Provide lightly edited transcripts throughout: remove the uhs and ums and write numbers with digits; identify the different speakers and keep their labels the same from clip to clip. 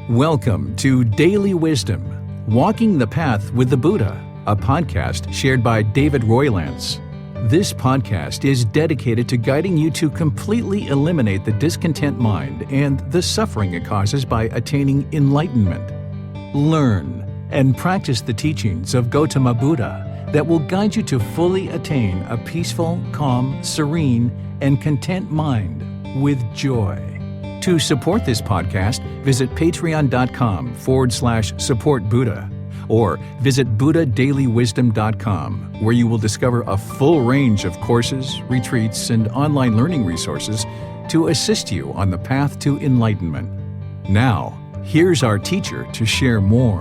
Speaker 1: Welcome to Daily Wisdom, Walking the Path with the Buddha, a podcast shared by David Roylance. This podcast is dedicated to guiding you to completely eliminate the discontent mind and the suffering it causes by attaining enlightenment. Learn and practice the teachings of Gotama Buddha that will guide you to fully attain a peaceful, calm, serene, and content mind with joy. To support this podcast, visit patreon.com/support Buddha or visit buddhadailywisdom.com, where you will discover a full range of courses, retreats, and online learning resources to assist you on the path to enlightenment. Now, here's our teacher to share more.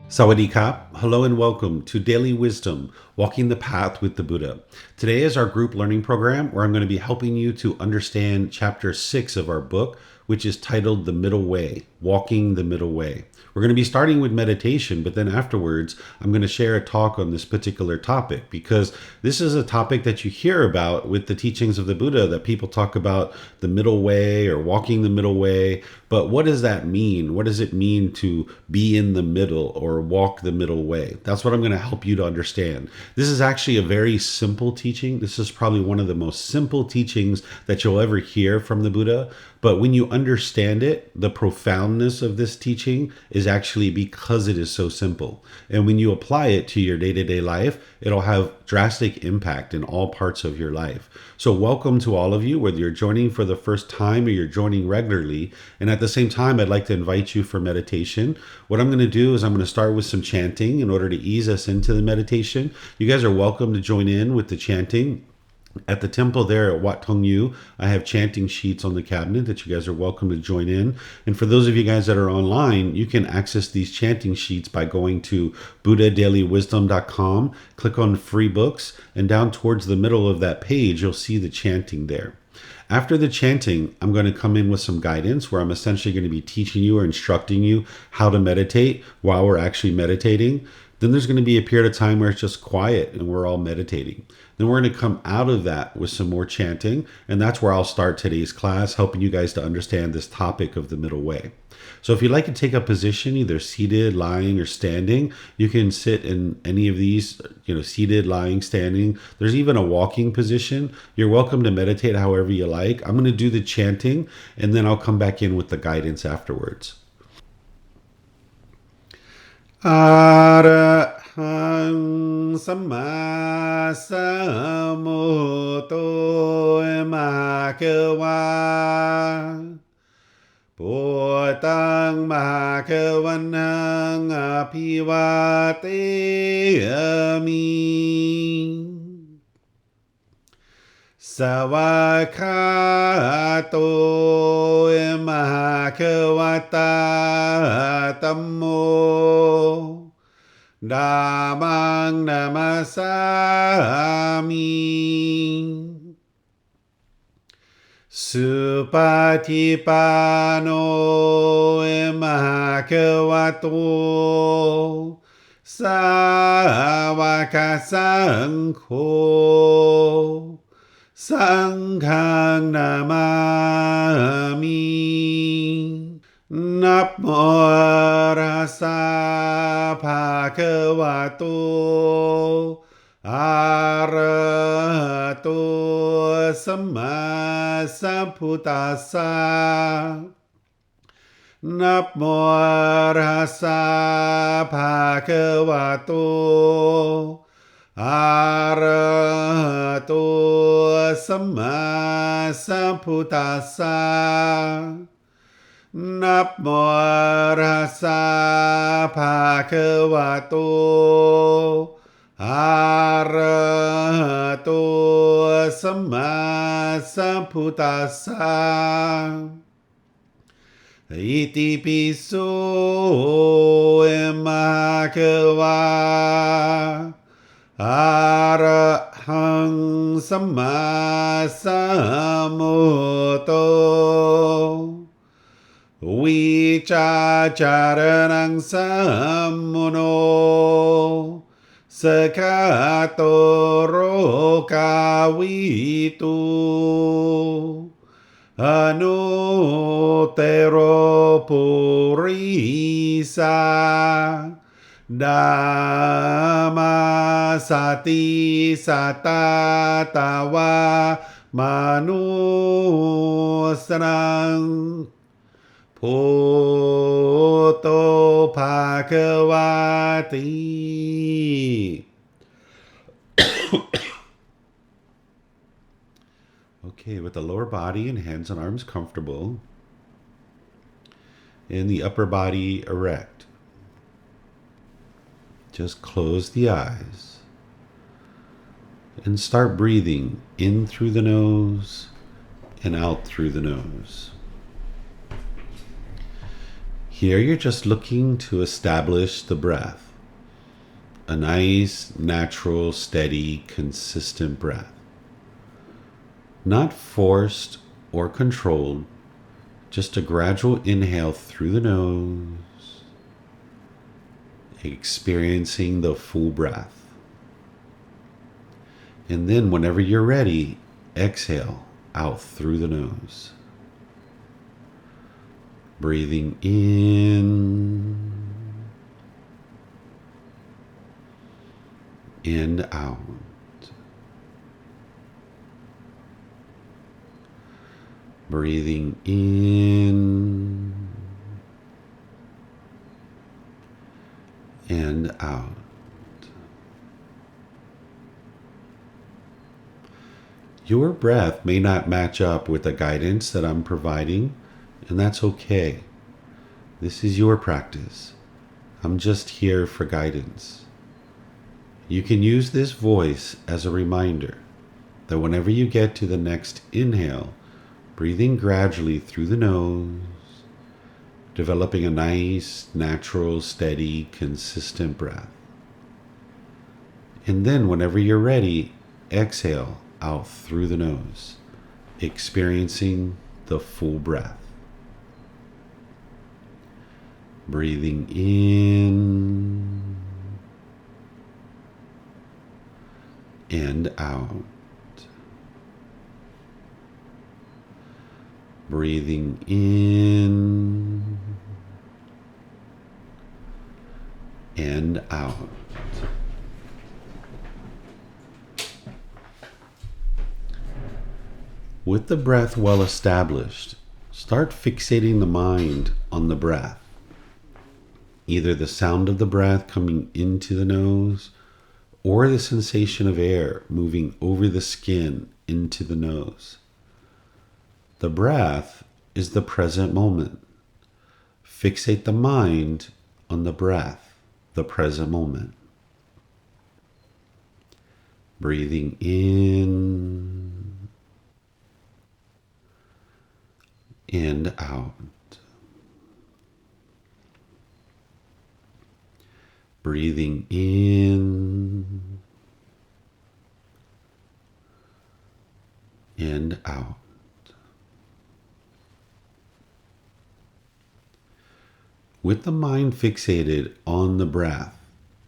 Speaker 2: Sawadee Kap. Hello and welcome to Daily Wisdom, Walking the Path with the Buddha. Today is our group learning program where I'm going to be helping you to understand chapter 6 of our book, which is titled The Middle Way, Walking the Middle Way. We're going to be starting with meditation, but then afterwards, I'm going to share a talk on this particular topic because this is a topic that you hear about with the teachings of the Buddha, that people talk about the middle way or walking the middle way. But what does that mean? What does it mean to be in the middle or walk the middle way? That's what I'm going to help you to understand. This is actually a very simple teaching. This is probably one of the most simple teachings that you'll ever hear from the Buddha. But when you understand it, the profoundness of this teaching is actually because it is so simple. And when you apply it to your day-to-day life, it'll have drastic impact in all parts of your life. So welcome to all of you, whether you're joining for the first time or you're joining regularly. And at the same time, I'd like to invite you for meditation. What I'm going to do is I'm going to start with some chanting in order to ease us into the meditation. You guys are welcome to join in with the chanting. At the temple there at Wat Tong Yu, I have chanting sheets on the cabinet that you guys are welcome to join in. And for those of you guys that are online, you can access these chanting sheets by going to buddhadailywisdom.com, click on free books, and down towards the middle of that page, you'll see the chanting there. After the chanting, I'm going to come in with some guidance where I'm essentially going to be teaching you or instructing you how to meditate while we're actually meditating. Then there's going to be a period of time where it's just quiet and we're all meditating. Then we're going to come out of that with some more chanting, and that's where I'll start today's class, helping you guys to understand this topic of the middle way. So if you'd like to take a position, either seated, lying, or standing, you can sit in any of these, seated, lying, standing. There's even a walking position. You're welcome to meditate however you like. I'm going to do the chanting, and then I'll come back in with the guidance afterwards. Arahang Samma Sambuddho Bhagava Buddhaṃ Bhagavaṃ Abhivateyami Savakato Bhagavata Dhammo Dhammang namasami Supatipano Bhagavato Savaka Sankho Sanghang namami Namo rasa bhagavato arahato samma sambuddhassa Namo rasa bhagavato arahato samma sambuddhassa Namo rasa bhagavato arahato samma sambuddhassa Iti piso bhagava arahang samma sambuddho Vicacaranang sammuno Sakatoro kawitu anutero purisa dhamma sati satatawa manusrang Poto Bhagavati. Okay, with the lower body and hands and arms comfortable, and the upper body erect. Just close the eyes and start breathing in through the nose and out through the nose. Here you're just looking to establish the breath. A nice, natural, steady, consistent breath. Not forced or controlled, just a gradual inhale through the nose, experiencing the full breath. And then whenever you're ready, exhale out through the nose. Breathing in and out. Breathing in and out. Your breath may not match up with the guidance that I'm providing, and that's okay. This is your practice. I'm just here for guidance. You can use this voice as a reminder that whenever you get to the next inhale, breathing gradually through the nose, developing a nice, natural, steady, consistent breath. And then whenever you're ready, exhale out through the nose, experiencing the full breath. Breathing in and out. Breathing in and out. With the breath well established, start fixating the mind on the breath. Either the sound of the breath coming into the nose or the sensation of air moving over the skin into the nose. The breath is the present moment. Fixate the mind on the breath, the present moment. Breathing in and out. Breathing in and out. With the mind fixated on the breath,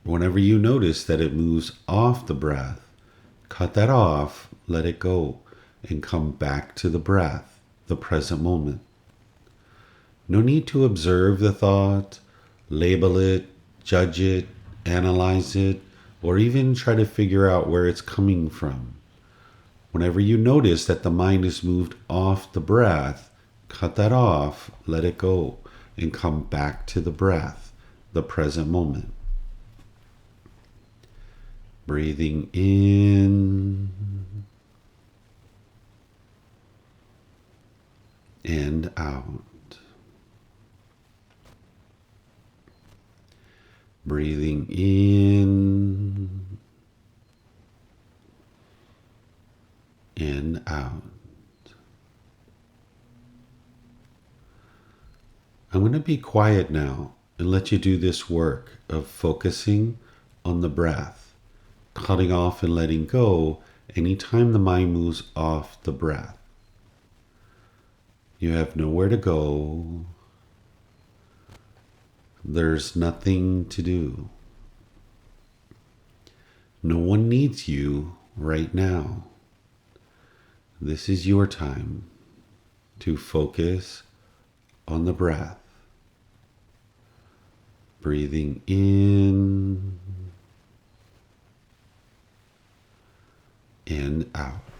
Speaker 2: whenever you notice that it moves off the breath, cut that off, let it go, and come back to the breath, the present moment. No need to observe the thought, label it, judge it, analyze it, or even try to figure out where it's coming from. Whenever you notice that the mind is moved off the breath, cut that off, let it go, and come back to the breath, the present moment. Breathing in and out. Breathing in and out. I'm going to be quiet now and let you do this work of focusing on the breath, cutting off and letting go anytime the mind moves off the breath. You have nowhere to go. There's nothing to do. No one needs you right now. This is your time to focus on the breath. Breathing in and out.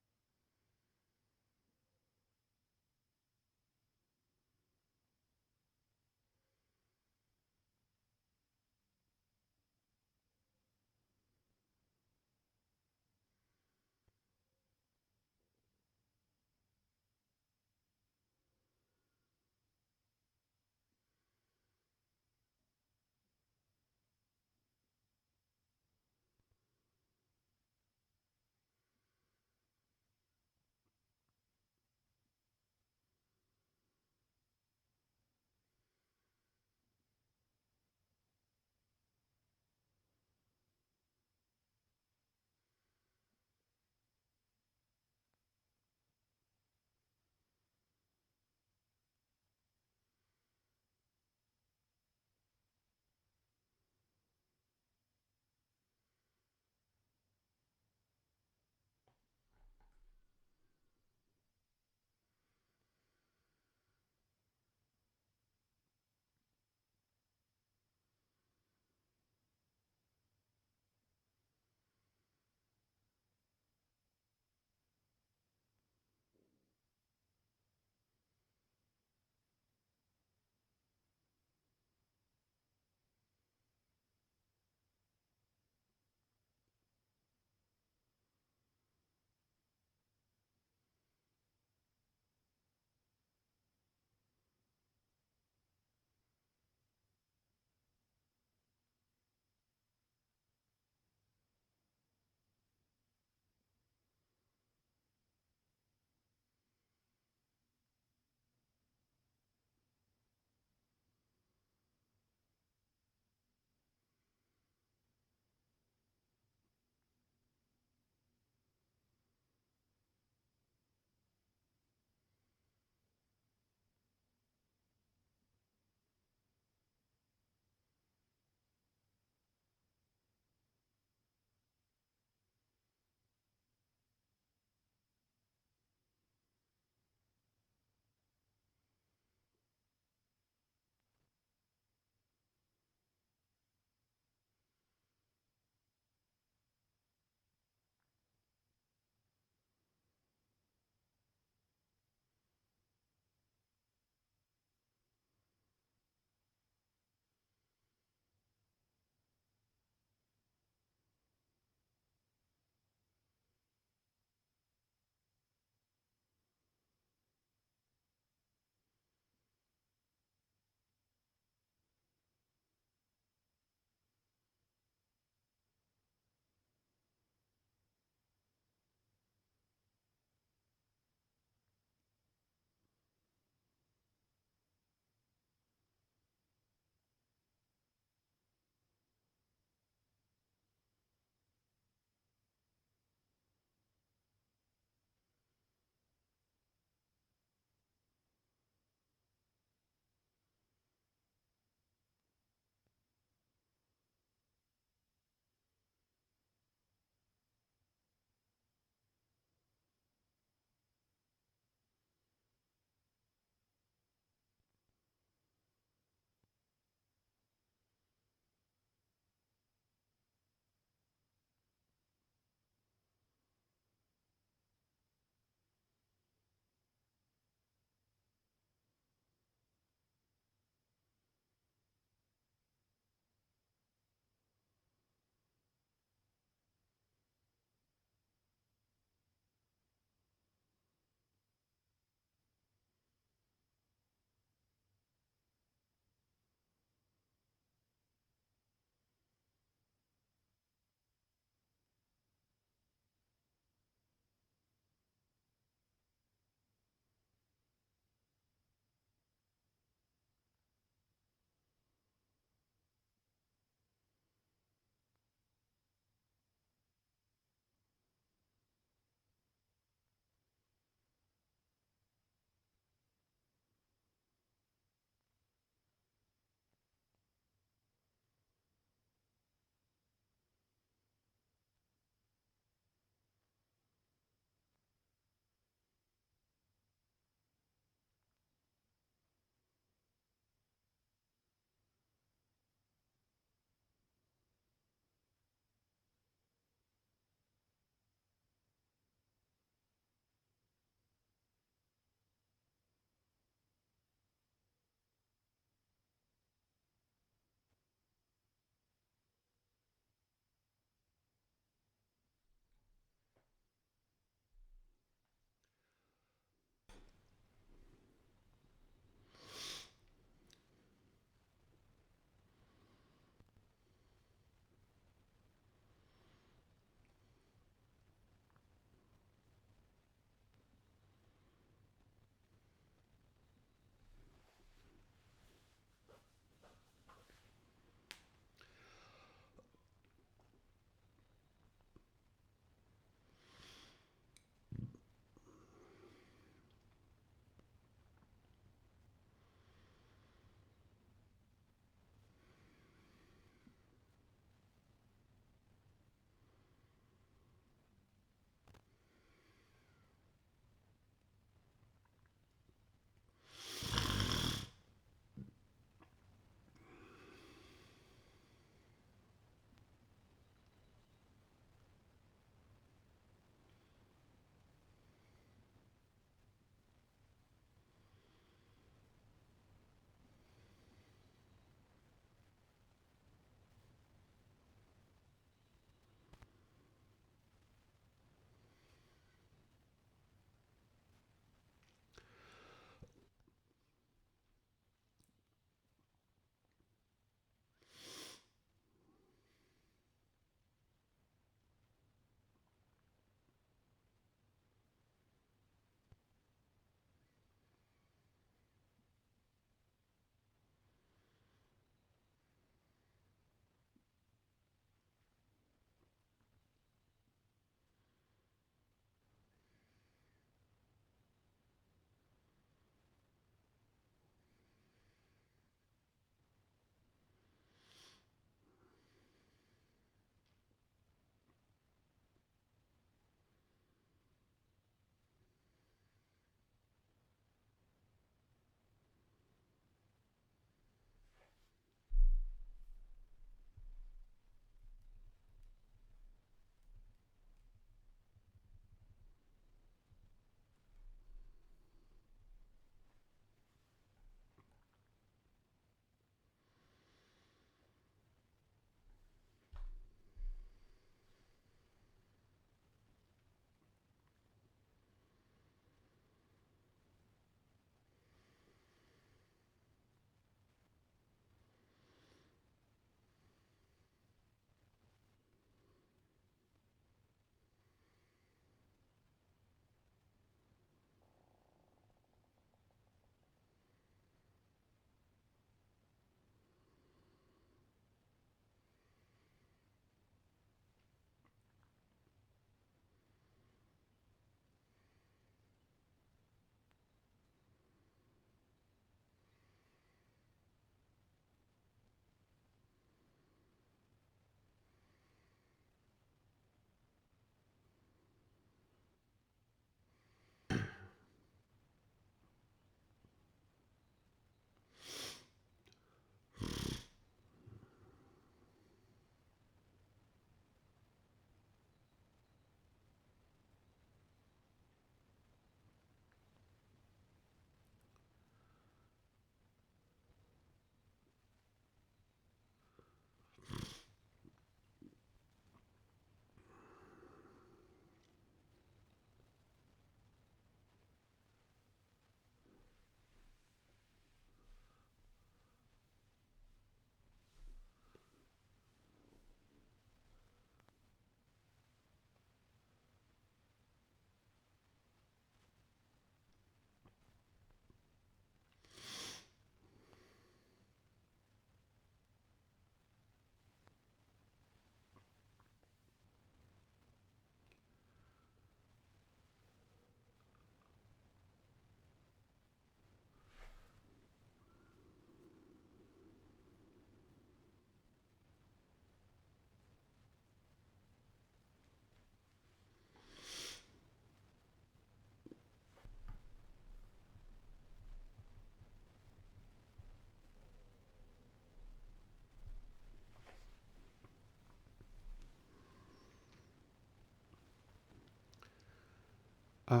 Speaker 2: อะ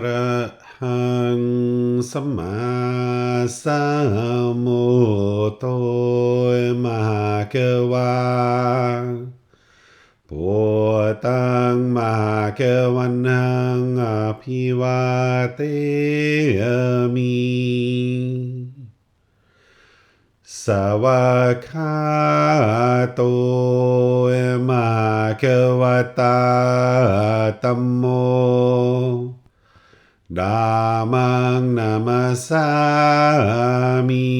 Speaker 2: ระหังสัมมาสัมพุทโธมหาเกวาพุทธังมหาเกวันหังอภิวาเทมิสวากขาโตมหาเกวตาธัมโมธัมมังนามัสสามิ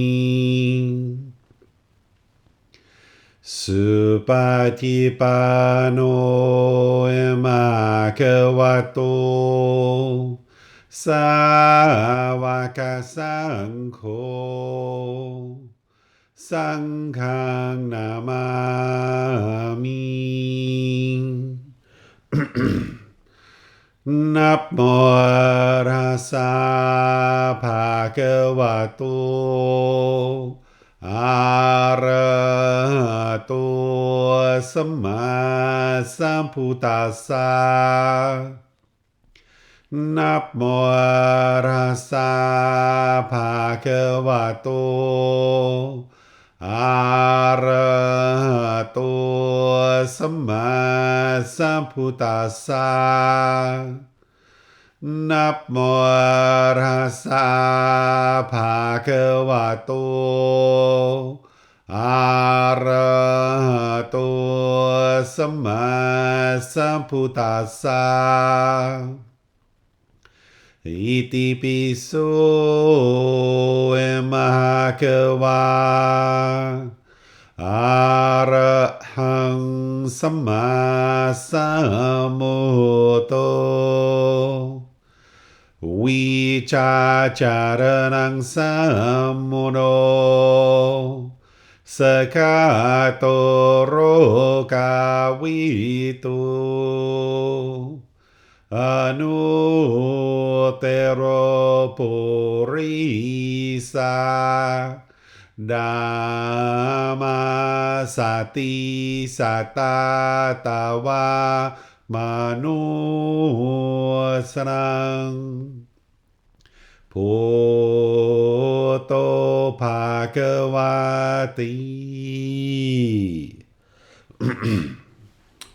Speaker 2: สุปฏิปันโนมหาเกวโตสาวกสังโฆสังฆังนามามิ นับโมตัสสะภะคะวะโตอะระหะโตสัมมาสัมพุทธัสสะนับโมตัสสะภะคะวะโตอะระหะโตสัมมาสัมพุทธัสสะนับโมตัสสะภะคะวะโตอะระหะโตสัมมาสัมพุทธัสสะอิติปิโสมหะเกวาอะระหังสัมมาสัมพุทโธวิชาจารนังสัมมุโนสกาโตโรกาวิตุอนุเตโรปุริสาธัมมาสติสัตตาตาวามนุสนังพุทโธภควาติ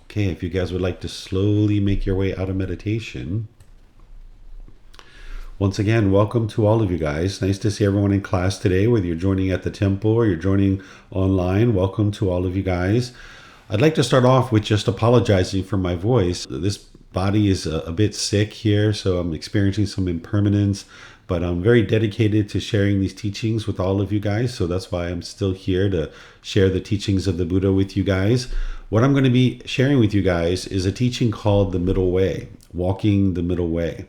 Speaker 2: Okay, if you guys would like to slowly make your way out of meditation. Once again, welcome to all of you guys. Nice to see everyone in class today, whether you're joining at the temple or you're joining online. Welcome to all of you guys. I'd like to start off with just apologizing for my voice. This body is a bit sick here, so I'm experiencing some impermanence, but I'm very dedicated to sharing these teachings with all of you guys. So that's why I'm still here to share the teachings of the Buddha with you guys. What I'm going to be sharing with you guys is a teaching called the Middle Way, walking the middle way.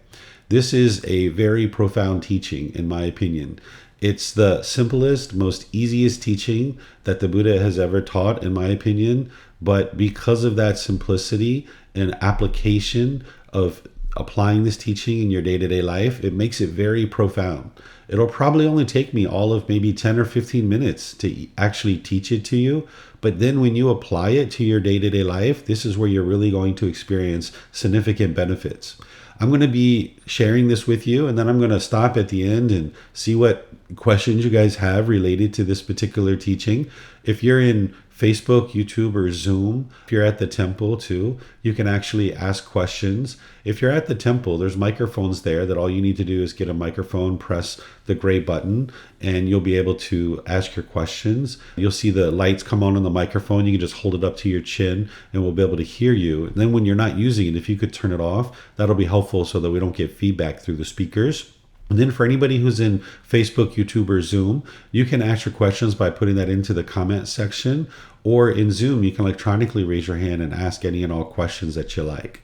Speaker 2: This is a very profound teaching, in my opinion. It's the simplest, most easiest teaching that the Buddha has ever taught, in my opinion. But because of that simplicity and application of applying this teaching in your day-to-day life, it makes it very profound. It'll probably only take me all of maybe 10 or 15 minutes to actually teach it to you. But then when you apply it to your day-to-day life, this is where you're really going to experience significant benefits. I'm going to be sharing this with you, and then I'm going to stop at the end and see what questions you guys have related to this particular teaching. If you're in Facebook, YouTube, or Zoom, if you're at the temple too, you can actually ask questions. If you're at the temple, there's microphones there that all you need to do is get a microphone, press the gray button, and you'll be able to ask your questions. You'll see the lights come on the microphone. You can just hold it up to your chin and we'll be able to hear you. And then when you're not using it, if you could turn it off, that'll be helpful so that we don't get feedback through the speakers. And then for anybody who's in Facebook, YouTube, or Zoom, you can ask your questions by putting that into the comment section. Or in Zoom, you can electronically raise your hand and ask any and all questions that you like.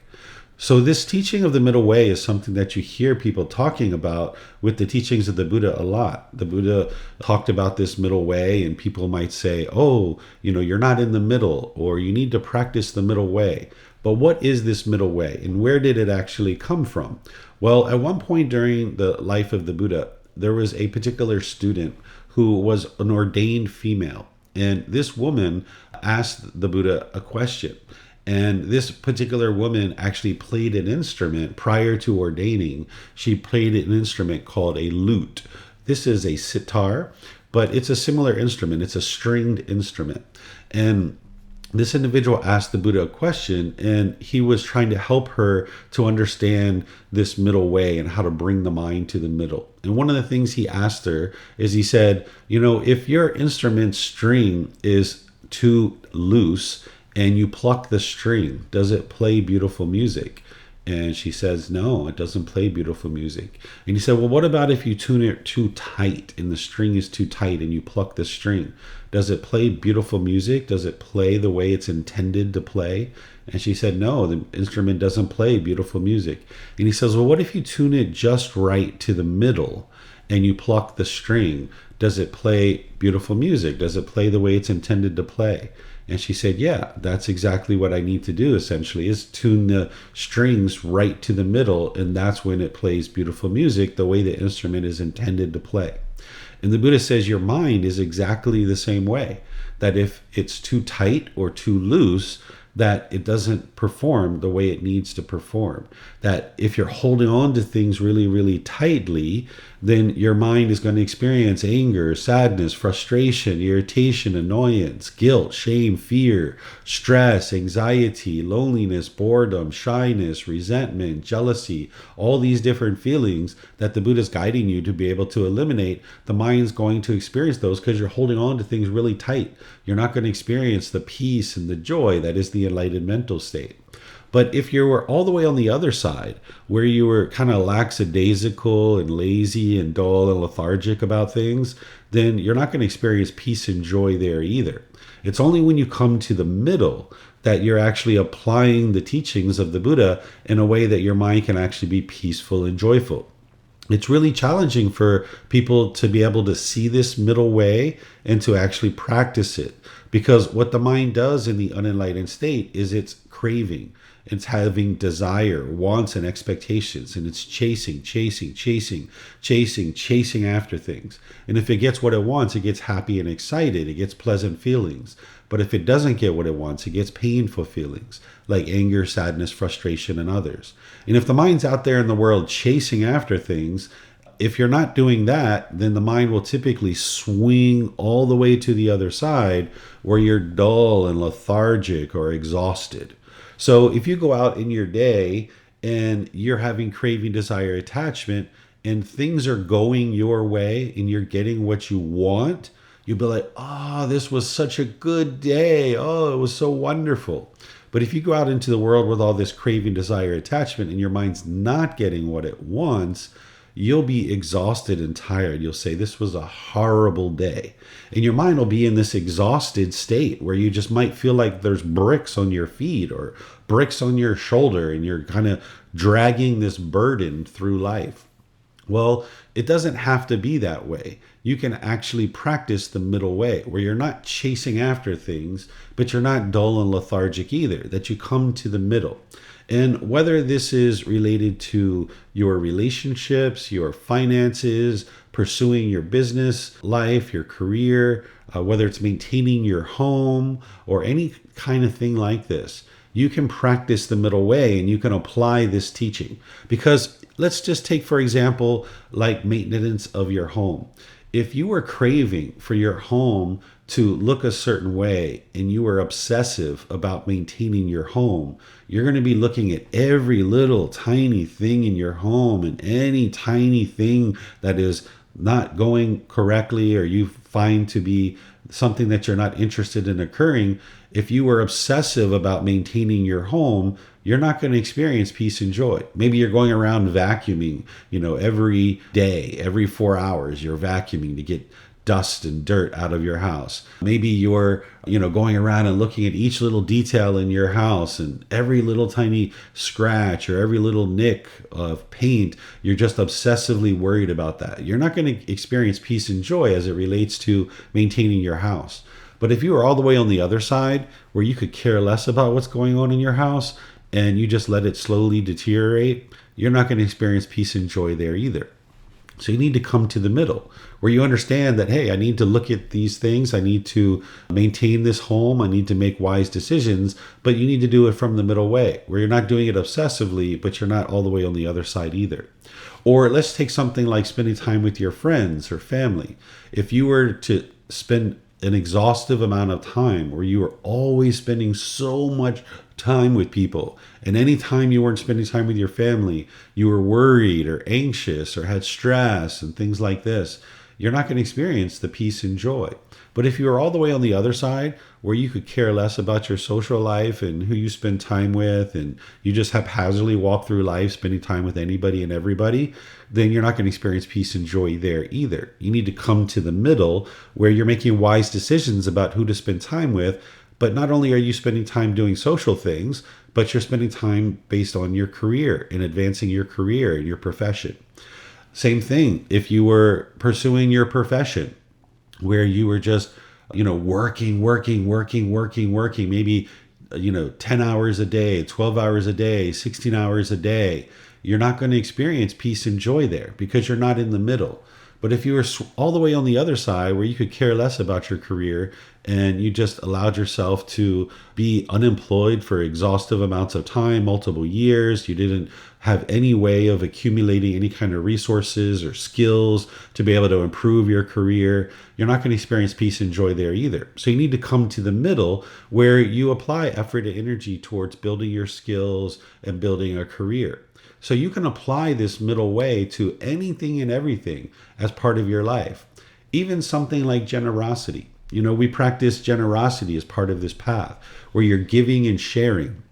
Speaker 2: So this teaching of the middle way is something that you hear people talking about with the teachings of the Buddha a lot. The Buddha talked about this middle way, and people might say, oh, you're not in the middle, or you need to practice the middle way. But what is this middle way, and where did it actually come from? Well, at one point during the life of the Buddha, there was a particular student who was an ordained female. And this woman asked the Buddha a question. And this particular woman actually played an instrument prior to ordaining. She played an instrument called a lute. This is a sitar, but it's a similar instrument. It's a stringed instrument. And this individual asked the Buddha a question, and he was trying to help her to understand this middle way and how to bring the mind to the middle. And one of the things he asked her is, he said, if your instrument string is too loose and you pluck the string, does it play beautiful music? And she says, no, it doesn't play beautiful music. And he said, well, what about if you tune it too tight and the string is too tight and you pluck the string? Does it play beautiful music? Does it play the way it's intended to play? And she said, no, the instrument doesn't play beautiful music. And he says, well, what if you tune it just right to the middle and you pluck the string? Does it play beautiful music? Does it play the way it's intended to play? And she said, yeah, that's exactly what I need to do, essentially, is tune the strings right to the middle, and that's when it plays beautiful music, the way the instrument is intended to play. And the Buddha says your mind is exactly the same way, that if it's too tight or too loose, that it doesn't perform the way it needs to perform. That if you're holding on to things really, really tightly, then your mind is going to experience anger, sadness, frustration, irritation, annoyance, guilt, shame, fear, stress, anxiety, loneliness, boredom, shyness, resentment, jealousy, all these different feelings that the Buddha is guiding you to be able to eliminate. The mind's going to experience those because you're holding on to things really tight. You're not going to experience the peace and the joy that is the enlightened mental state. But if you were all the way on the other side, where you were kind of lackadaisical and lazy and dull and lethargic about things, then you're not going to experience peace and joy there either. It's only when you come to the middle that you're actually applying the teachings of the Buddha in a way that your mind can actually be peaceful and joyful. It's really challenging for people to be able to see this middle way and to actually practice it. Because what the mind does in the unenlightened state is it's craving. It's having desire, wants, and expectations. And it's chasing after things. And if it gets what it wants, it gets happy and excited. It gets pleasant feelings. But if it doesn't get what it wants, it gets painful feelings like anger, sadness, frustration, and others. And if the mind's out there in the world chasing after things, if you're not doing that, then the mind will typically swing all the way to the other side where you're dull and lethargic or exhausted. So if you go out in your day and you're having craving, desire, attachment, and things are going your way and you're getting what you want, you'll be like, oh, this was such a good day. Oh, it was so wonderful. But if you go out into the world with all this craving, desire, attachment, and your mind's not getting what it wants, you'll be exhausted and tired. You'll say, this was a horrible day. And your mind will be in this exhausted state where you just might feel like there's bricks on your feet or bricks on your shoulder, and you're kind of dragging this burden through life. Well, it doesn't have to be that way. You can actually practice the middle way where you're not chasing after things, but you're not dull and lethargic either, that you come to the middle. And whether this is related to your relationships, your finances, pursuing your business life, your career, whether it's maintaining your home or any kind of thing like this, you can practice the middle way and you can apply this teaching. Because let's just take, for example, like maintenance of your home. If you were craving for your home to look a certain way and you were obsessive about maintaining your home, you're going to be looking at every little tiny thing in your home, and any tiny thing that is not going correctly or you find to be something that you're not interested in occurring. If you were obsessive about maintaining your home, you're not going to experience peace and joy. Maybe you're going around vacuuming, every day, every 4 hours, you're vacuuming to get dust and dirt out of your house. Maybe you're, going around and looking at each little detail in your house, and every little tiny scratch or every little nick of paint, you're just obsessively worried about that. You're not going to experience peace and joy as it relates to maintaining your house. But if you are all the way on the other side, where you could care less about what's going on in your house and you just let it slowly deteriorate, you're not going to experience peace and joy there either. So you need to come to the middle where you understand that, hey, I need to look at these things. I need to maintain this home. I need to make wise decisions, but you need to do it from the middle way where you're not doing it obsessively, but you're not all the way on the other side either. Or let's take something like spending time with your friends or family. If you were to spend an exhaustive amount of time where you were always spending so much time with people, and any time you weren't spending time with your family, you were worried or anxious or had stress and things like this, you're not going to experience the peace and joy. But if you were all the way on the other side, where you could care less about your social life and who you spend time with, and you just haphazardly walk through life spending time with anybody and everybody, then you're not going to experience peace and joy there either. You need to come to the middle where you're making wise decisions about who to spend time with. But not only are you spending time doing social things, but you're spending time based on your career and advancing your career and your profession. Same thing if you were pursuing your profession where you were just, working, maybe, 10 hours a day, 12 hours a day, 16 hours a day. You're not going to experience peace and joy there because you're not in the middle. But if you were all the way on the other side where you could care less about your career and you just allowed yourself to be unemployed for exhaustive amounts of time, multiple years, you didn't have any way of accumulating any kind of resources or skills to be able to improve your career, you're not going to experience peace and joy there either. So you need to come to the middle where you apply effort and energy towards building your skills and building a career. So you can apply this middle way to anything and everything as part of your life. Even something like generosity. We practice generosity as part of this path where you're giving and sharing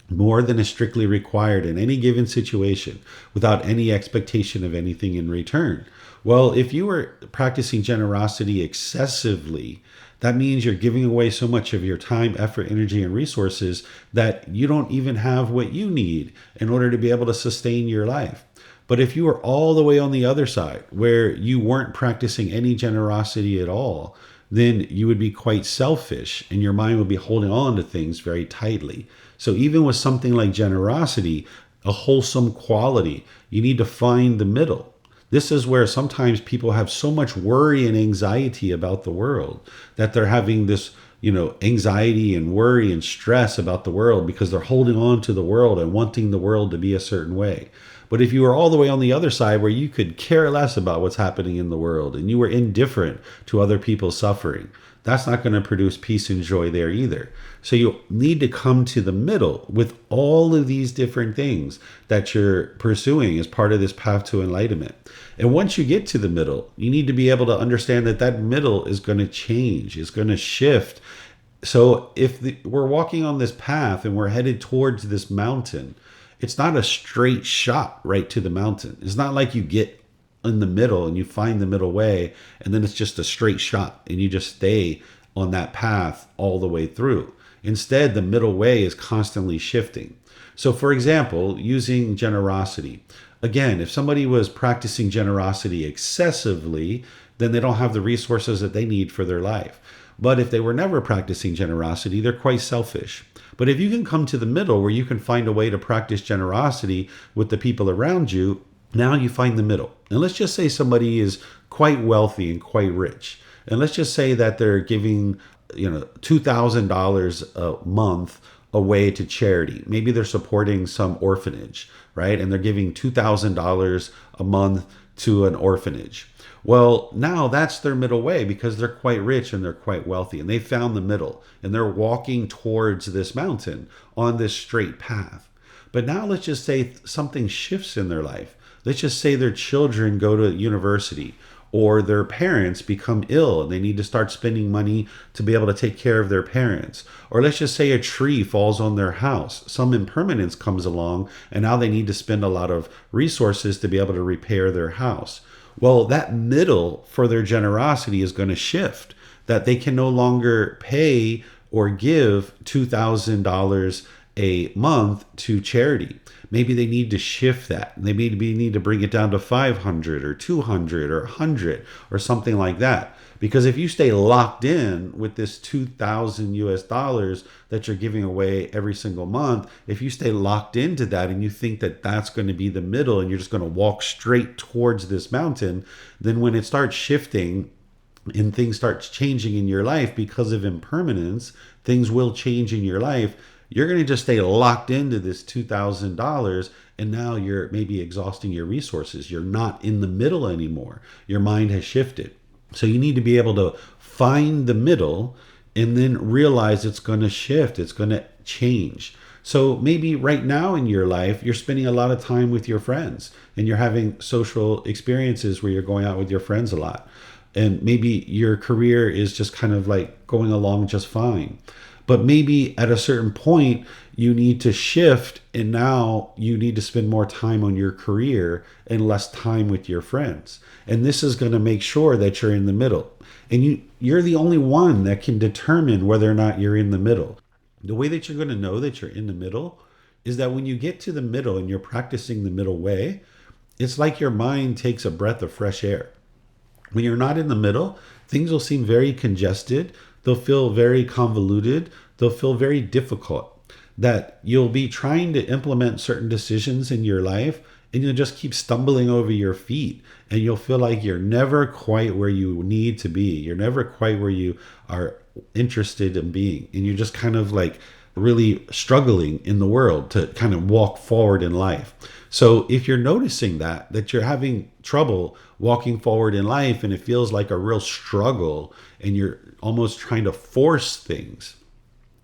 Speaker 2: more than is strictly required in any given situation without any expectation of anything in return. Well, if you were practicing generosity excessively, that means you're giving away so much of your time, effort, energy, and resources that you don't even have what you need in order to be able to sustain your life. But if you were all the way on the other side, where you weren't practicing any generosity at all, then you would be quite selfish and your mind would be holding on to things very tightly. So even with something like generosity, a wholesome quality, you need to find the middle. This is where sometimes people have so much worry and anxiety about the world that they're having this, anxiety and worry and stress about the world because they're holding on to the world and wanting the world to be a certain way. But if you were all the way on the other side where you could care less about what's happening in the world and you were indifferent to other people's suffering, that's not going to produce peace and joy there either. So you need to come to the middle with all of these different things that you're pursuing as part of this path to enlightenment. And once you get to the middle, you need to be able to understand that that middle is going to change, it's going to shift. So if we're walking on this path and we're headed towards this mountain, it's not a straight shot right to the mountain. It's not like you get in the middle and you find the middle way and then it's just a straight shot and you just stay on that path all the way through. Instead, the middle way is constantly shifting. So for example, using generosity. Again, if somebody was practicing generosity excessively, then they don't have the resources that they need for their life. But if they were never practicing generosity, they're quite selfish. But if you can come to the middle where you can find a way to practice generosity with the people around you, now you find the middle. And let's just say somebody is quite wealthy and quite rich. And let's just say that they're giving, $2,000 a month away to charity. Maybe they're supporting some orphanage, right? And they're giving $2,000 a month to an orphanage. Well, now that's their middle way because they're quite rich and they're quite wealthy and they found the middle and they're walking towards this mountain on this straight path. But now let's just say something shifts in their life. Let's just say their children go to university or their parents become ill and they need to start spending money to be able to take care of their parents. Or let's just say a tree falls on their house. Some impermanence comes along and now they need to spend a lot of resources to be able to repair their house. Well, that middle for their generosity is going to shift, that they can no longer pay or give $2,000 a month to charity. Maybe they need to shift that. They maybe need to bring it down to 500 or 200 or 100 or something like that. Because if you stay locked in with this 2,000 US dollars that you're giving away every single month, if you stay locked into that and you think that that's going to be the middle and you're just going to walk straight towards this mountain, then when it starts shifting and things start changing in your life because of impermanence, things will change in your life. You're going to just stay locked into this $2,000, and now you're maybe exhausting your resources. You're not in the middle anymore. Your mind has shifted. So you need to be able to find the middle and then realize it's going to shift. It's going to change. So maybe right now in your life, you're spending a lot of time with your friends and you're having social experiences where you're going out with your friends a lot. And maybe your career is just kind of like going along just fine. But maybe at a certain point, you need to shift, and now you need to spend more time on your career and less time with your friends. And this is going to make sure that you're in the middle. And you're the only one that can determine whether or not you're in the middle. The way that you're going to know that you're in the middle is that when you get to the middle and you're practicing the middle way, it's like your mind takes a breath of fresh air. When you're not in the middle, things will seem very congested. They'll feel very convoluted. They'll feel very difficult. That you'll be trying to implement certain decisions in your life and you'll just keep stumbling over your feet. And you'll feel like you're never quite where you need to be. You're never quite where you are interested in being. And you're just kind of like really struggling in the world to kind of walk forward in life. So if you're noticing that you're having trouble walking forward in life and it feels like a real struggle and you're almost trying to force things,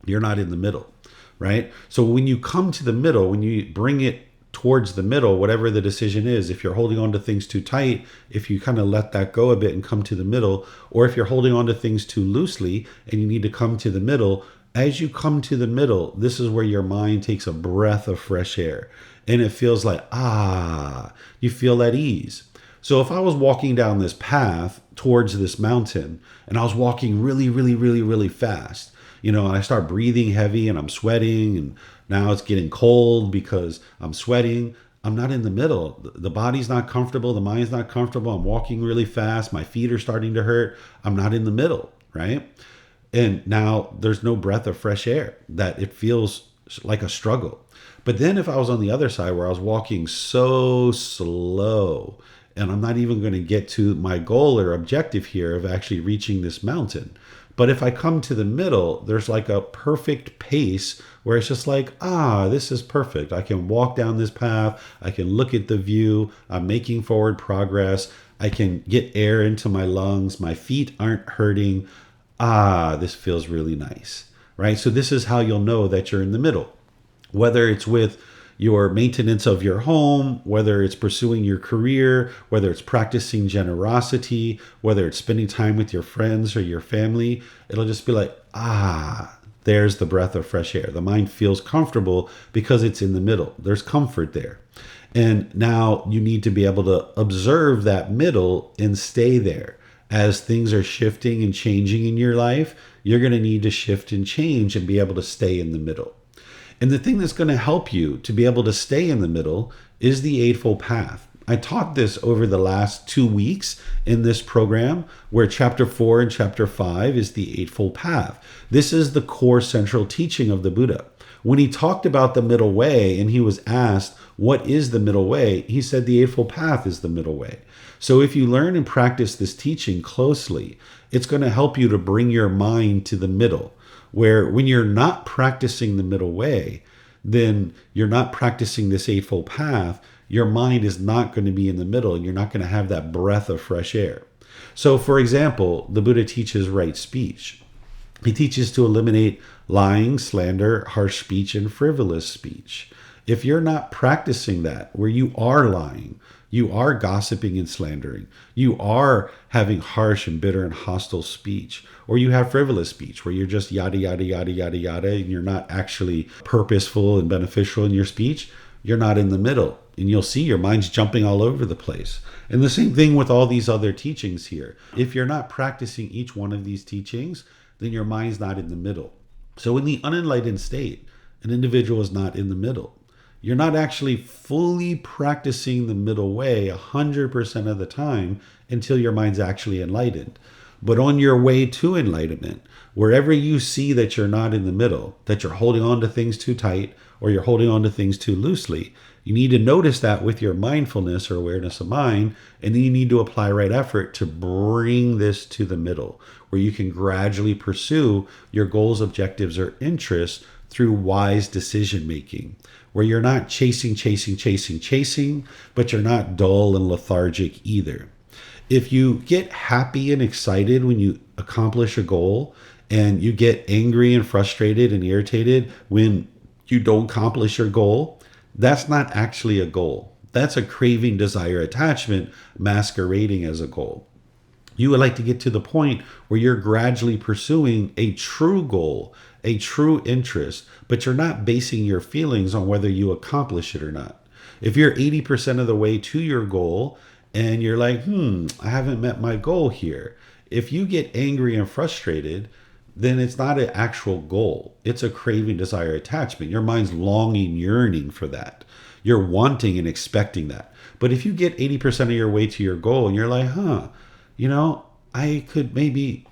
Speaker 2: you're not in the middle, right? So when you come to the middle, when you bring it towards the middle, whatever the decision is, if you're holding on to things too tight, if you kind of let that go a bit and come to the middle, or if you're holding on to things too loosely and you need to come to the middle, as you come to the middle, this is where your mind takes a breath of fresh air. And it feels like, you feel at ease. So if I was walking down this path towards this mountain and I was walking really, really, really, really fast, and I start breathing heavy and I'm sweating and now it's getting cold because I'm sweating, I'm not in the middle. The body's not comfortable. The mind's not comfortable. I'm walking really fast. My feet are starting to hurt. I'm not in the middle, right? And now there's no breath of fresh air, that it feels like a struggle. But then if I was on the other side where I was walking so slow and I'm not even going to get to my goal or objective here of actually reaching this mountain. But if I come to the middle, there's like a perfect pace where it's just like, this is perfect. I can walk down this path. I can look at the view. I'm making forward progress. I can get air into my lungs. My feet aren't hurting. This feels really nice, right? So this is how you'll know that you're in the middle. Whether it's with your maintenance of your home, whether it's pursuing your career, whether it's practicing generosity, whether it's spending time with your friends or your family, it'll just be like, there's the breath of fresh air. The mind feels comfortable because it's in the middle. There's comfort there. And now you need to be able to observe that middle and stay there. As things are shifting and changing in your life, you're going to need to shift and change and be able to stay in the middle. And the thing that's going to help you to be able to stay in the middle is the Eightfold Path. I taught this over the last 2 weeks in this program, where chapter 4 and chapter 5 is the Eightfold Path. This is the core central teaching of the Buddha. When he talked about the middle way and he was asked, what is the middle way? He said the Eightfold Path is the middle way. So if you learn and practice this teaching closely, it's going to help you to bring your mind to the middle. Where when you're not practicing the middle way, then you're not practicing this Eightfold Path, your mind is not going to be in the middle and you're not going to have that breath of fresh air. So for example, the Buddha teaches right speech. He teaches to eliminate lying, slander, harsh speech, and frivolous speech. If you're not practicing that, where you are lying, you are gossiping and slandering, you are having harsh and bitter and hostile speech, or you have frivolous speech where you're just yada, yada, yada, yada, yada, and you're not actually purposeful and beneficial in your speech, you're not in the middle. And you'll see your mind's jumping all over the place. And the same thing with all these other teachings here. If you're not practicing each one of these teachings, then your mind's not in the middle. So in the unenlightened state, an individual is not in the middle. You're not actually fully practicing the middle way 100% of the time until your mind's actually enlightened. But on your way to enlightenment, wherever you see that you're not in the middle, that you're holding on to things too tight or you're holding on to things too loosely, you need to notice that with your mindfulness or awareness of mind, and then you need to apply right effort to bring this to the middle, where you can gradually pursue your goals, objectives, or interests through wise decision making, where you're not chasing, but you're not dull and lethargic either. If you get happy and excited when you accomplish a goal, and you get angry and frustrated and irritated when you don't accomplish your goal, that's not actually a goal. That's a craving, desire, attachment masquerading as a goal. You would like to get to the point where you're gradually pursuing a true goal, a true interest, but you're not basing your feelings on whether you accomplish it or not. If you're 80% of the way to your goal and you're like, I haven't met my goal here. If you get angry and frustrated, then it's not an actual goal. It's a craving, desire, attachment. Your mind's longing, yearning for that. You're wanting and expecting that. But if you get 80% of your way to your goal and you're like, I could maybe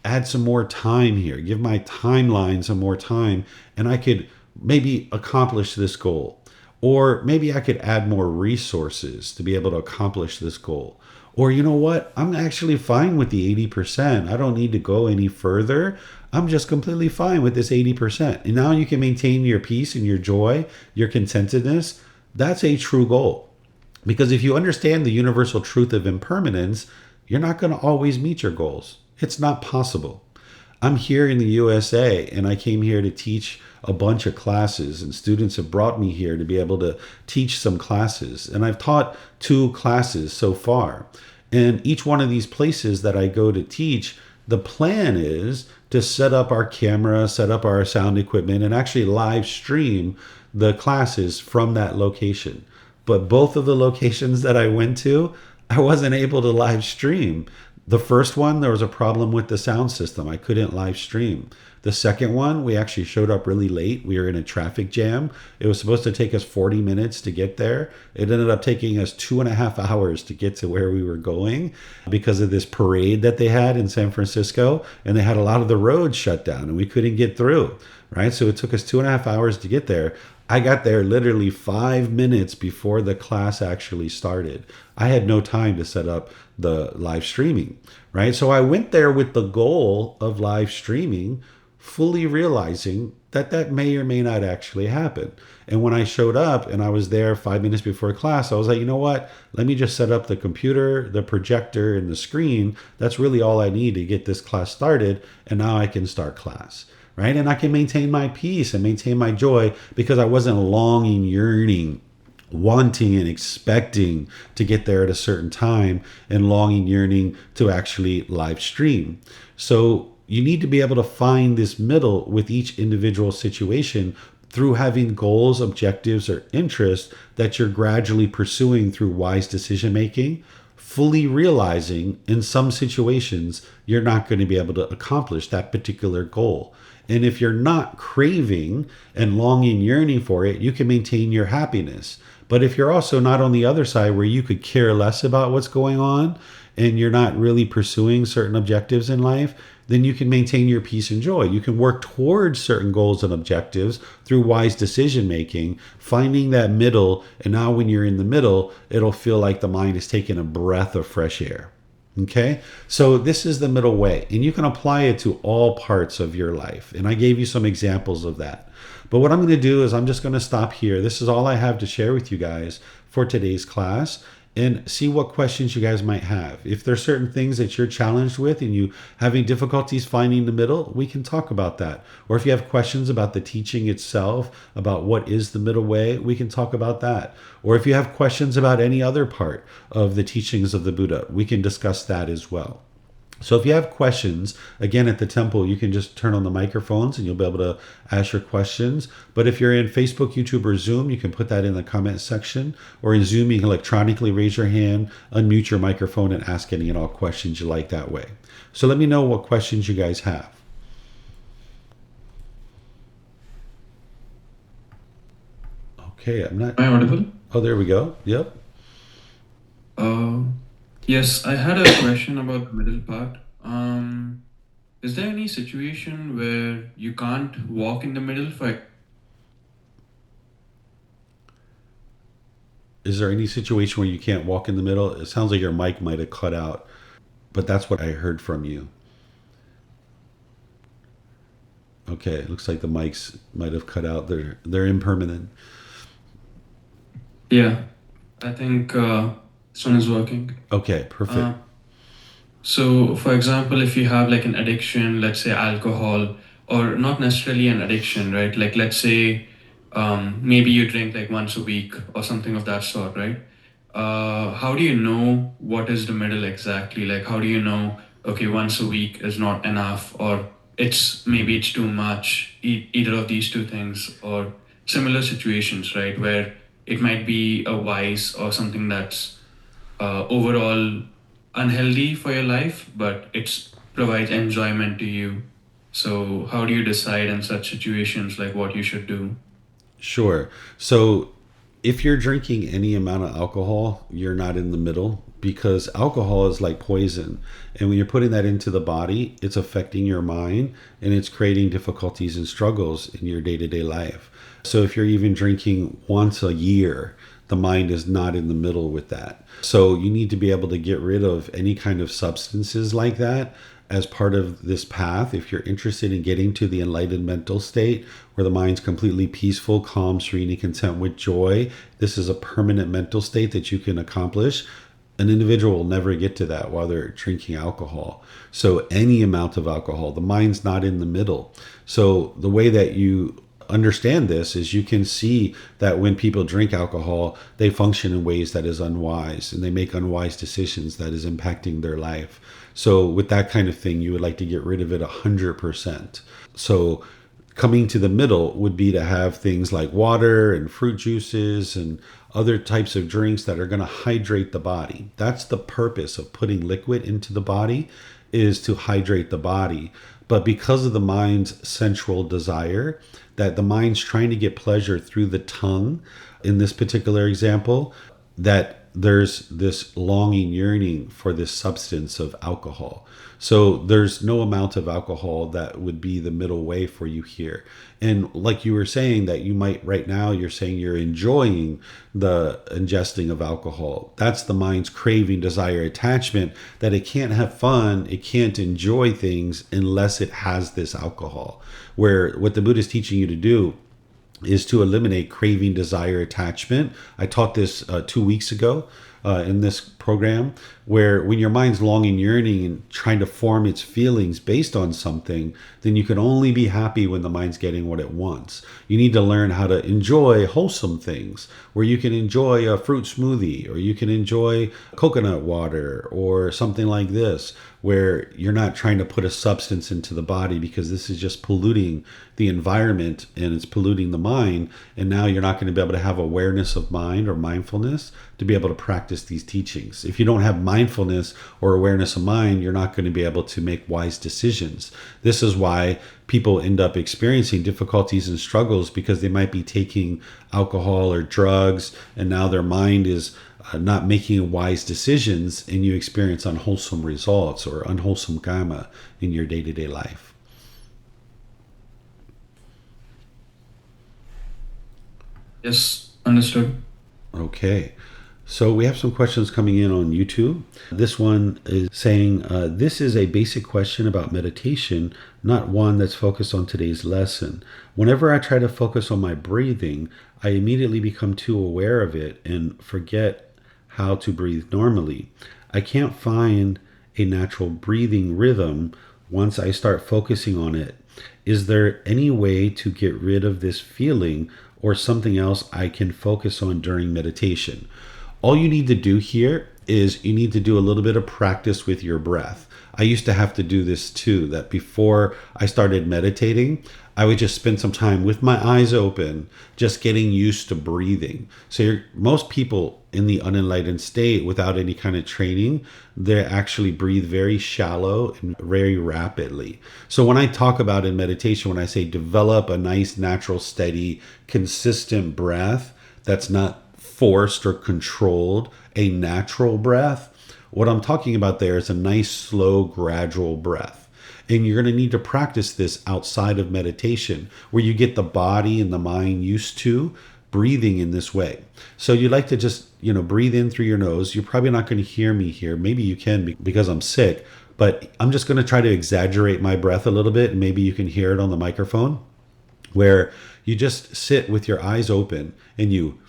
Speaker 2: add some more time here, give my timeline some more time, and I could maybe accomplish this goal. Or maybe I could add more resources to be able to accomplish this goal. Or you know what? I'm actually fine with the 80%. I don't need to go any further. I'm just completely fine with this 80%. And now you can maintain your peace and your joy, your contentedness. That's a true goal. Because if you understand the universal truth of impermanence, you're not going to always meet your goals. It's not possible. I'm here in the USA and I came here to teach a bunch of classes, and students have brought me here to be able to teach some classes. And I've taught 2 classes so far. And each one of these places that I go to teach, the plan is to set up our camera, set up our sound equipment, and actually live stream the classes from that location. But both of the locations that I went to, I wasn't able to live stream. The first one, there was a problem with the sound system. I couldn't live stream. The second one, we actually showed up really late. We were in a traffic jam. It was supposed to take us 40 minutes to get there. It ended up taking us 2.5 hours to get to where we were going because of this parade that they had in San Francisco. And they had a lot of the roads shut down and we couldn't get through, right? So it took us 2.5 hours to get there. I got there literally 5 minutes before the class actually started. I had no time to set up the live streaming, right? So I went there with the goal of live streaming, fully realizing that that may or may not actually happen. And when I showed up and I was there 5 minutes before class, I was like, you know what? Let me just set up the computer, the projector, and the screen. That's really all I need to get this class started. And now I can start class, right? And I can maintain my peace and maintain my joy because I wasn't longing, yearning, wanting and expecting to get there at a certain time and longing, yearning to actually live stream. So you need to be able to find this middle with each individual situation through having goals, objectives, or interests that you're gradually pursuing through wise decision making, fully realizing in some situations you're not going to be able to accomplish that particular goal. And if you're not craving and longing, yearning for it, you can maintain your happiness. But if you're also not on the other side where you could care less about what's going on and you're not really pursuing certain objectives in life, then you can maintain your peace and joy. You can work towards certain goals and objectives through wise decision making, finding that middle. And now when you're in the middle, it'll feel like the mind is taking a breath of fresh air. Okay, so this is the middle way, and you can apply it to all parts of your life. And I gave you some examples of that. But what I'm going to do is I'm just going to stop here. This is all I have to share with you guys for today's class, and see what questions you guys might have. If there's certain things that you're challenged with and you having difficulties finding the middle, we can talk about that. Or if you have questions about the teaching itself, about what is the middle way, we can talk about that. Or if you have questions about any other part of the teachings of the Buddha, we can discuss that as well. So if you have questions, again, at the temple, you can just turn on the microphones and you'll be able to ask your questions. But if you're in Facebook, YouTube, or Zoom, you can put that in the comment section. Or in Zoom, you can electronically raise your hand, unmute your microphone, and ask any and all questions you like that way. So let me know what questions you guys have. Okay, I'm not.
Speaker 3: Am I audible?
Speaker 2: Oh, there we go. Yep.
Speaker 3: Uh, yes, I had a question about the middle part. Is there any situation where you can't walk in the middle for?
Speaker 2: Is there any situation where you can't walk in the middle? It sounds like your mic might have cut out, but that's what I heard from you. Okay, it looks like the mics might have cut out. They're impermanent.
Speaker 3: Yeah, I think this one is working.
Speaker 2: Okay, perfect.
Speaker 3: Uh, so, for example, if you have like an addiction, let's say alcohol, or not necessarily an addiction, right? Like, let's say maybe you drink like once a week or something of that sort, right? How do you know what is the middle exactly? Like, how do you know, okay, once a week is not enough, or it's maybe it's too much, either of these two things, or similar situations, right? Where it might be a vice or something that's overall unhealthy for your life, but it's provides enjoyment to you. So how do you decide in such situations like what you should do?
Speaker 2: Sure. So if you're drinking any amount of alcohol, you're not in the middle because alcohol is like poison. And when you're putting that into the body, it's affecting your mind and it's creating difficulties and struggles in your day to day life. So if you're even drinking once a year, the mind is not in the middle with that. So you need to be able to get rid of any kind of substances like that as part of this path. If you're interested in getting to the enlightened mental state where the mind's completely peaceful, calm, serene, and content with joy, this is a permanent mental state that you can accomplish. An individual will never get to that while they're drinking alcohol. So any amount of alcohol, the mind's not in the middle. So the way that you understand this is you can see that when people drink alcohol, they function in ways that is unwise and they make unwise decisions that is impacting their life. So with that kind of thing, you would like to get rid of it 100%. So coming to the middle would be to have things like water and fruit juices and other types of drinks that are going to hydrate the body. That's the purpose of putting liquid into the body, is to hydrate the body. But because of the mind's sensual desire, that the mind's trying to get pleasure through the tongue, in this particular example, that there's this longing, yearning for this substance of alcohol. So there's no amount of alcohol that would be the middle way for you here. And like you were saying, that you might right now, you're saying you're enjoying the ingesting of alcohol. That's the mind's craving, desire, attachment, that it can't have fun, it can't enjoy things unless it has this alcohol. Where what the Buddha is teaching you to do is to eliminate craving, desire, attachment. I taught this 2 weeks ago in this program, where when your mind's longing, yearning, and trying to form its feelings based on something, then you can only be happy when the mind's getting what it wants. You need to learn how to enjoy wholesome things, where you can enjoy a fruit smoothie, or you can enjoy coconut water, or something like this, where you're not trying to put a substance into the body, because this is just polluting the environment and it's polluting the mind. And now you're not going to be able to have awareness of mind or mindfulness to be able to practice these teachings. If you don't have mindfulness or awareness of mind, you're not going to be able to make wise decisions. This is why people end up experiencing difficulties and struggles, because they might be taking alcohol or drugs, and now their mind is not making wise decisions, and you experience unwholesome results or unwholesome karma in your day-to-day life.
Speaker 3: Yes, understood.
Speaker 2: Okay. So we have some questions coming in on YouTube. This one is saying, this is a basic question about meditation, not one that's focused on today's lesson. Whenever I try to focus on my breathing, I immediately become too aware of it and forget how to breathe normally. I can't find a natural breathing rhythm once I start focusing on it. Is there any way to get rid of this feeling, or something else I can focus on during meditation? All you need to do here is you need to do a little bit of practice with your breath. I used to have to do this too, that before I started meditating, I would just spend some time with my eyes open, just getting used to breathing. So most people in the unenlightened state, without any kind of training, they actually breathe very shallow and very rapidly. So when I talk about in meditation, when I say develop a nice, natural, steady, consistent breath, that's not forced or controlled, a natural breath. What I'm talking about there is a nice, slow, gradual breath. And you're going to need to practice this outside of meditation, where you get the body and the mind used to breathing in this way. So you like to just, breathe in through your nose. You're probably not going to hear me here. Maybe you can because I'm sick, but I'm just going to try to exaggerate my breath a little bit, and maybe you can hear it on the microphone, where you just sit with your eyes open and you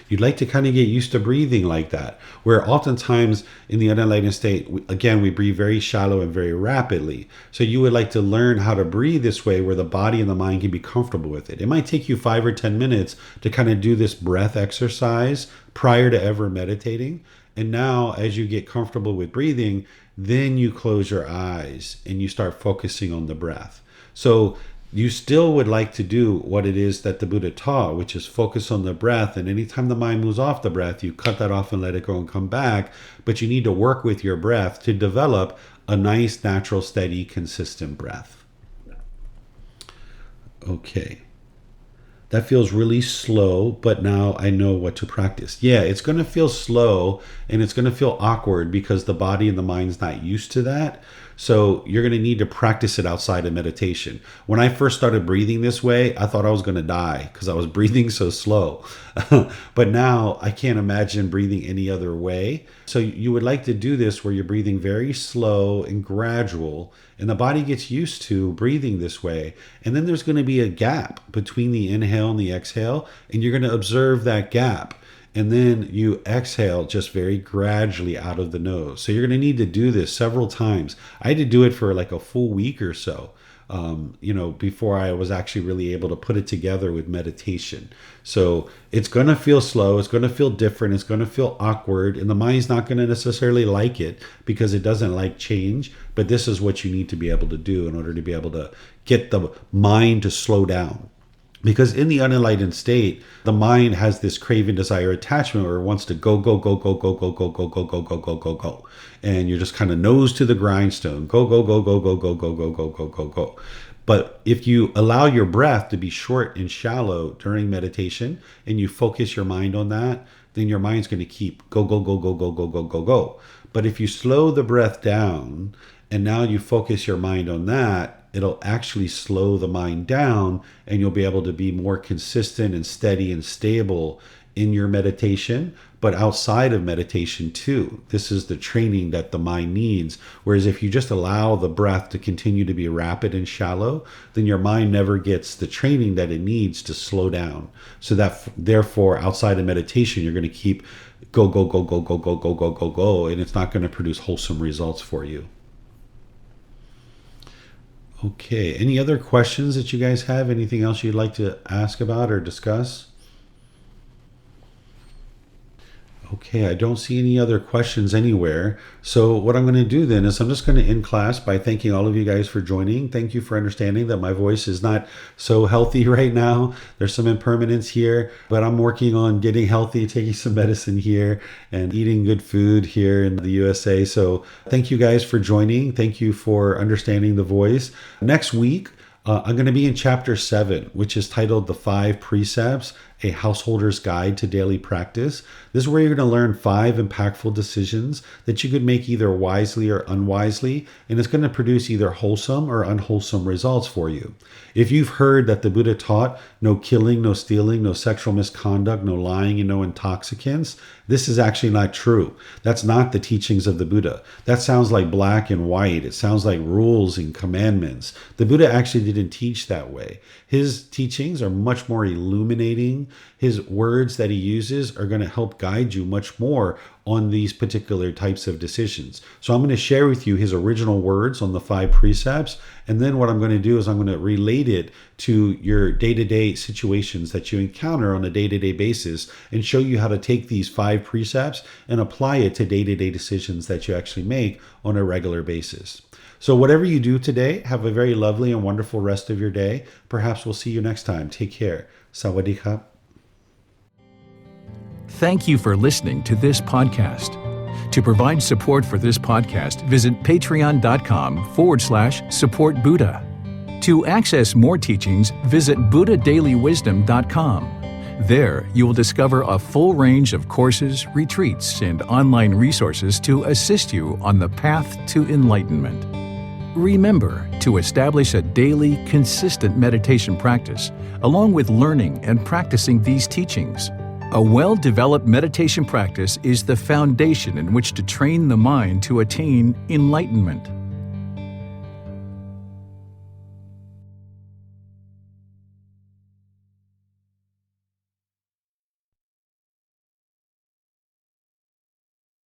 Speaker 2: You'd like to kind of get used to breathing like that, where oftentimes in the unenlightened state, we breathe very shallow and very rapidly. So you would like to learn how to breathe this way, where the body and the mind can be comfortable with it. It might take you 5 or 10 minutes to kind of do this breath exercise prior to ever meditating. And now, as you get comfortable with breathing, then you close your eyes and you start focusing on the breath. So you still would like to do what it is that the Buddha taught, which is focus on the breath. And anytime the mind moves off the breath, you cut that off and let it go and come back. But you need to work with your breath to develop a nice, natural, steady, consistent breath. Okay. That feels really slow, but now I know what to practice. Yeah, it's going to feel slow and it's going to feel awkward because the body and the mind's not used to that. So you're going to need to practice it outside of meditation. When I first started breathing this way, I thought I was going to die because I was breathing so slow. But now I can't imagine breathing any other way. So you would like to do this where you're breathing very slow and gradual, and the body gets used to breathing this way. And then there's going to be a gap between the inhale and the exhale, and you're going to observe that gap. And then you exhale just very gradually out of the nose. So you're going to need to do this several times. I had to do it for like a full week or so, before I was actually really able to put it together with meditation. So it's going to feel slow. It's going to feel different. It's going to feel awkward. And the mind's not going to necessarily like it because it doesn't like change. But this is what you need to be able to do in order to be able to get the mind to slow down. Because in the unenlightened state, the mind has this craving, desire, attachment where it wants to go, go, go, go, go, go, go, go, go, go, go, go, go, go. And you're just kind of nose to the grindstone. Go, go, go, go, go, go, go, go, go, go, go, go. But if you allow your breath to be short and shallow during meditation and you focus your mind on that, then your mind's going to keep go, go, go, go, go, go, go, go, go. But if you slow the breath down and now you focus your mind on that, it'll actually slow the mind down and you'll be able to be more consistent and steady and stable in your meditation, but outside of meditation too. This is the training that the mind needs. Whereas if you just allow the breath to continue to be rapid and shallow, then your mind never gets the training that it needs to slow down. So that therefore outside of meditation, you're going to keep go, go, go, go, go, go, go, go, go, go, and it's not going to produce wholesome results for you. Okay, any other questions that you guys have? Anything else you'd like to ask about or discuss? Okay, I don't see any other questions anywhere. So what I'm going to do then is I'm just going to end class by thanking all of you guys for joining. Thank you for understanding that my voice is not so healthy right now. There's some impermanence here, but I'm working on getting healthy, taking some medicine here and eating good food here in the USA. So thank you guys for joining. Thank you for understanding the voice. Next week, I'm going to be in chapter 7, which is titled The 5 Precepts, a Householder's Guide to Daily Practice. This is where you're going to learn 5 impactful decisions that you could make either wisely or unwisely, and it's going to produce either wholesome or unwholesome results for you. If you've heard that the Buddha taught no killing, no stealing, no sexual misconduct, no lying, and no intoxicants, this is actually not true. That's not the teachings of the Buddha. That sounds like black and white. It sounds like rules and commandments. The Buddha actually didn't teach that way. His teachings are much more illuminating. His words that he uses are going to help guide you much more on these particular types of decisions. So I'm going to share with you his original words on the 5 precepts. And then what I'm going to do is I'm going to relate it to your day-to-day situations that you encounter on a day-to-day basis and show you how to take these 5 precepts and apply it to day-to-day decisions that you actually make on a regular basis. So whatever you do today, have a very lovely and wonderful rest of your day. Perhaps we'll see you next time. Take care. Sawadee krap.
Speaker 1: Thank you for listening to this podcast. To provide support for this podcast, visit patreon.com/support Buddha. To access more teachings, visit buddhadailywisdom.com. There, you will discover a full range of courses, retreats, and online resources to assist you on the path to enlightenment. Remember to establish a daily, consistent meditation practice, along with learning and practicing these teachings. A well-developed meditation practice is the foundation in which to train the mind to attain enlightenment.